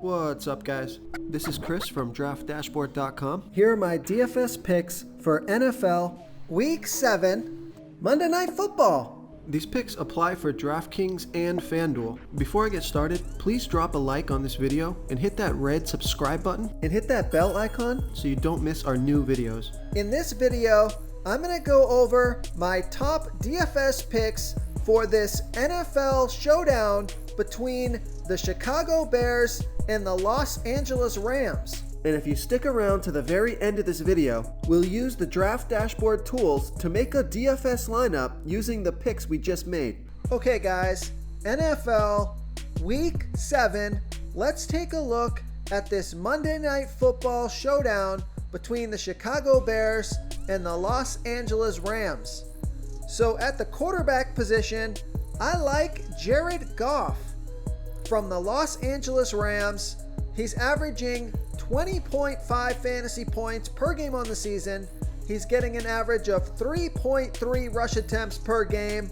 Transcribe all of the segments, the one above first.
What's up, guys? This is Chris from DraftDashboard.com. Here are my DFS picks for NFL Week 7 Monday Night Football. These picks apply for DraftKings and FanDuel. Before I get started, please drop a like on this video and hit that red subscribe button And hit that bell icon so you don't miss our new videos. In this video, I'm going to go over my top DFS picks for this NFL showdown between the Chicago Bears and the Los Angeles Rams. And if you stick around to the very end of this video, we'll use the Draft Dashboard tools to make a DFS lineup using the picks we just made. Okay guys, NFL Week 7, let's take a look at this Monday Night Football showdown between the Chicago Bears and the Los Angeles Rams. So at the quarterback position, I like Jared Goff from the Los Angeles Rams. He's averaging 20.5 fantasy points per game on the season. He's getting an average of 3.3 rush attempts per game.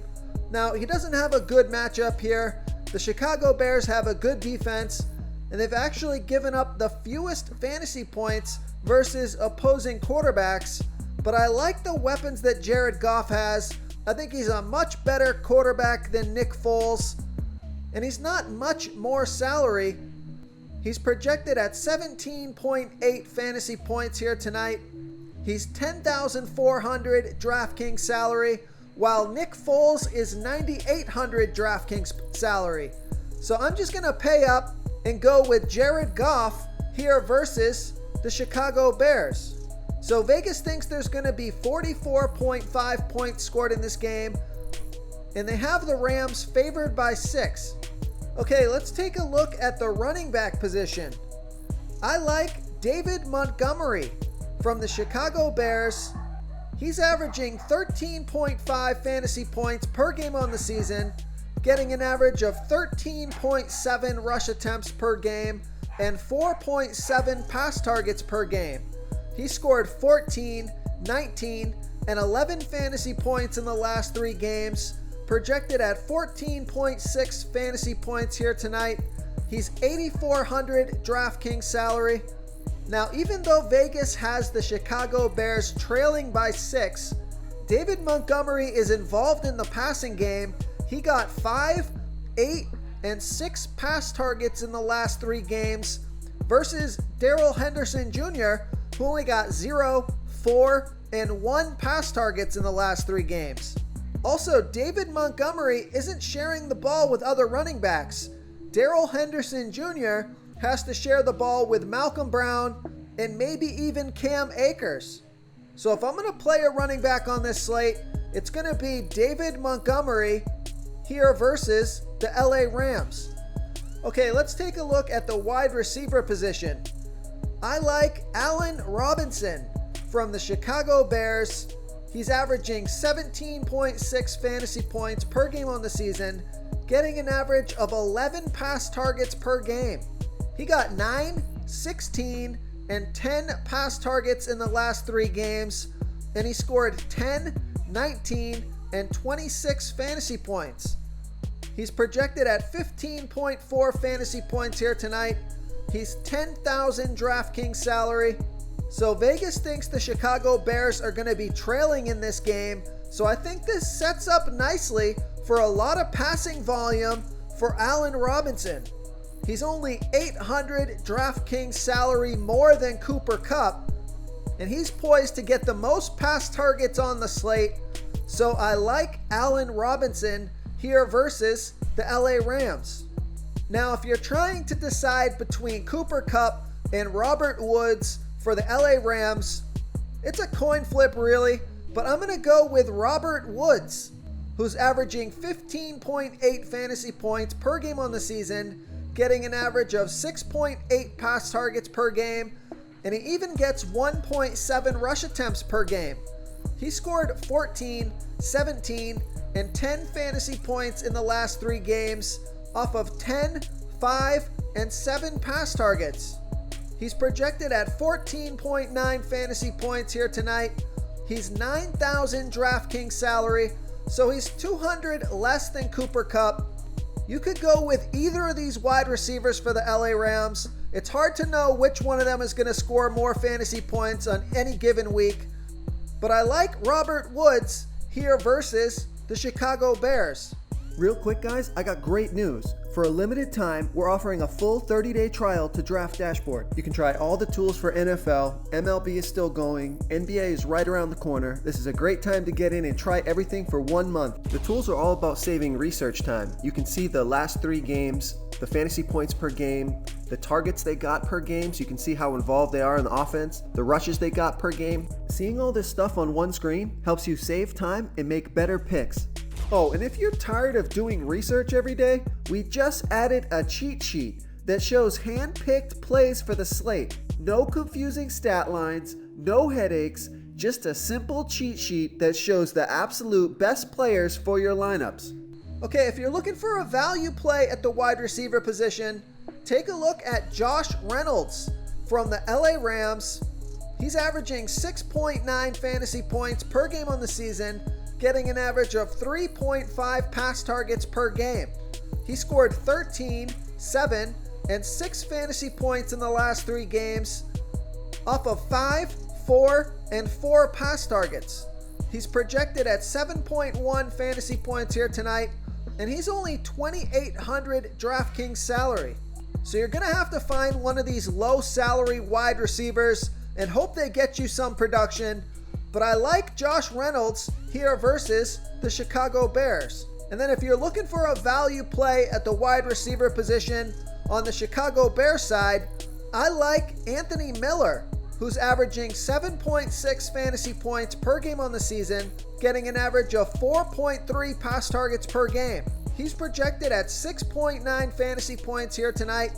Now, he doesn't have a good matchup here. The Chicago Bears have a good defense, and they've actually given up the fewest fantasy points versus opposing quarterbacks. But I like the weapons that Jared Goff has. I think he's a much better quarterback than Nick Foles, and he's not much more salary. He's projected at 17.8 fantasy points here tonight. He's 10,400 DraftKings salary, while Nick Foles is 9,800 DraftKings salary. So I'm just going to pay up and go with Jared Goff here versus the Chicago Bears. So Vegas thinks there's going to be 44.5 points scored in this game, and they have the Rams favored by 6. Okay, let's take a look at the running back position. I like David Montgomery from the Chicago Bears. He's averaging 13.5 fantasy points per game on the season, getting an average of 13.7 rush attempts per game and 4.7 pass targets per game. He scored 14, 19, and 11 fantasy points in the last 3 games, projected at 14.6 fantasy points here tonight. He's 8,400 DraftKings salary. Now, even though Vegas has the Chicago Bears trailing by 6, David Montgomery is involved in the passing game. He got 5, 8, and 6 pass targets in the last 3 games versus Darrell Henderson Jr., who only got 0, 4, and 1 pass targets in the last 3 games. Also, David Montgomery isn't sharing the ball with other running backs. Darrell Henderson Jr. has to share the ball with Malcolm Brown and maybe even Cam Akers. So if I'm going to play a running back on this slate, it's going to be David Montgomery here versus the LA Rams. Okay, let's take a look at the wide receiver position. I like Allen Robinson from the Chicago Bears. He's averaging 17.6 fantasy points per game on the season, getting an average of 11 pass targets per game. He got 9, 16, and 10 pass targets in the last 3 games, and he scored 10, 19, and 26 fantasy points. He's projected at 15.4 fantasy points here tonight. He's 10,000 DraftKings salary. So Vegas thinks the Chicago Bears are going to be trailing in this game. So I think this sets up nicely for a lot of passing volume for Allen Robinson. He's only 800 DraftKings salary more than Cooper Kupp, and he's poised to get the most pass targets on the slate. So I like Allen Robinson here versus the LA Rams. Now, if you're trying to decide between Cooper Kupp and Robert Woods for the LA Rams, it's a coin flip really, but I'm going to go with Robert Woods, who's averaging 15.8 fantasy points per game on the season, getting an average of 6.8 pass targets per game, and he even gets 1.7 rush attempts per game. He scored 14, 17, and 10 fantasy points in the last 3 games off of 10, 5, and 7 pass targets. He's projected at 14.9 fantasy points here tonight. He's 9,000 DraftKings salary, so he's 200 less than Cooper Kupp. You could go with either of these wide receivers for the LA Rams. It's hard to know which one of them is going to score more fantasy points on any given week, but I like Robert Woods here versus the Chicago Bears. Real quick, guys, I got great news. For a limited time, we're offering a full 30-day trial to Draft Dashboard. You can try all the tools for NFL, MLB is still going, NBA is right around the corner. This is a great time to get in and try everything for 1 month. The tools are all about saving research time. You can see the last 3 games, the fantasy points per game, the targets they got per game, so you can see how involved they are in the offense, the rushes they got per game. Seeing all this stuff on one screen helps you save time and make better picks. Oh, and if you're tired of doing research every day, we just added a cheat sheet that shows hand-picked plays for the slate. No confusing stat lines, no headaches, just a simple cheat sheet that shows the absolute best players for your lineups. Okay, if you're looking for a value play at the wide receiver position, take a look at Josh Reynolds from the LA Rams. He's averaging 6.9 fantasy points per game on the season, getting an average of 3.5 pass targets per game. He scored 13, 7, and 6 fantasy points in the last 3 games off of 5, 4, and 4 pass targets. He's projected at 7.1 fantasy points here tonight, and he's only $2,800 DraftKings salary. So you're going to have to find one of these low salary wide receivers and hope they get you some production. But I like Josh Reynolds here versus the Chicago Bears. And then if you're looking for a value play at the wide receiver position on the Chicago Bears side, I like Anthony Miller, who's averaging 7.6 fantasy points per game on the season, getting an average of 4.3 pass targets per game. He's projected at 6.9 fantasy points here tonight,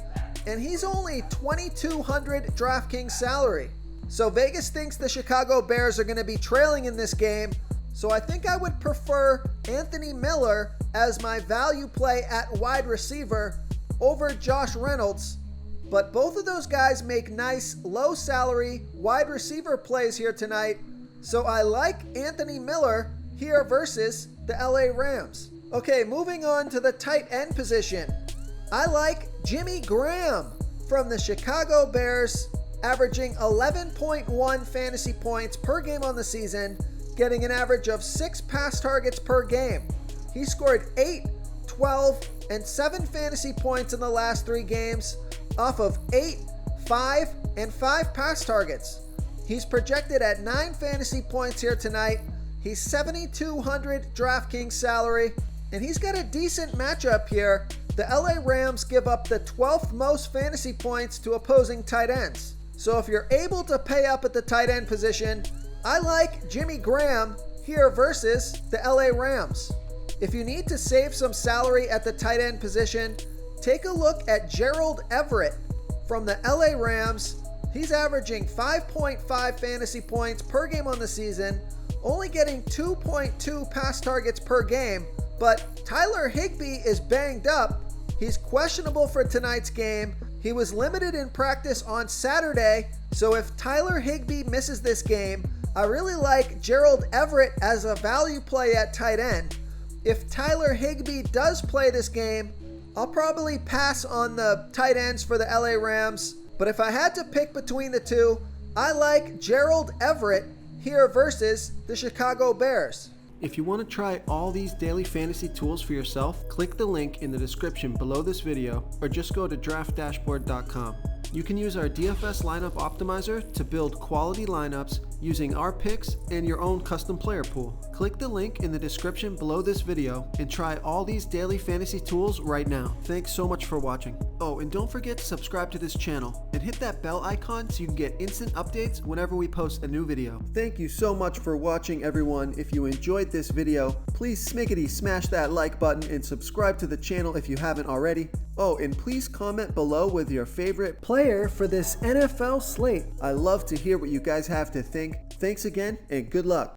and he's only $2,200 DraftKings salary. So Vegas thinks the Chicago Bears are going to be trailing in this game, so I think I would prefer Anthony Miller as my value play at wide receiver over Josh Reynolds. But both of those guys make nice low salary wide receiver plays here tonight, so I like Anthony Miller here versus the LA Rams. Okay, moving on to the tight end position. I like Jimmy Graham from the Chicago Bears, averaging 11.1 fantasy points per game on the season, getting an average of 6 pass targets per game. He scored 8, 12, and 7 fantasy points in the last 3 games off of 8, 5, and 5 pass targets. He's projected at 9 fantasy points here tonight. He's $7,200 DraftKings salary, and he's got a decent matchup here. The LA Rams give up the 12th most fantasy points to opposing tight ends. So if you're able to pay up at the tight end position, I like Jimmy Graham here versus the LA Rams. If you need to save some salary at the tight end position, take a look at Gerald Everett from the LA Rams. He's averaging 5.5 fantasy points per game on the season, only getting 2.2 pass targets per game, but Tyler Higbee is banged up. He's questionable for tonight's game. He was limited in practice on Saturday, so if Tyler Higbee misses this game, I really like Gerald Everett as a value play at tight end. If Tyler Higbee does play this game, I'll probably pass on the tight ends for the LA Rams, but if I had to pick between the two, I like Gerald Everett here versus the Chicago Bears. If you want to try all these daily fantasy tools for yourself, click the link in the description below this video or just go to draftdashboard.com. You can use our DFS lineup optimizer to build quality lineups using our picks and your own custom player pool. Click the link in the description below this video and try all these daily fantasy tools right now. Thanks so much for watching. Oh, and don't forget to subscribe to this channel and hit that bell icon so you can get instant updates whenever we post a new video. Thank you so much for watching, everyone. If you enjoyed this video, please smickety smash that like button and subscribe to the channel if you haven't already. Oh, and please comment below with your favorite player for this NFL slate. I love to hear what you guys have to think. Thanks again, and good luck.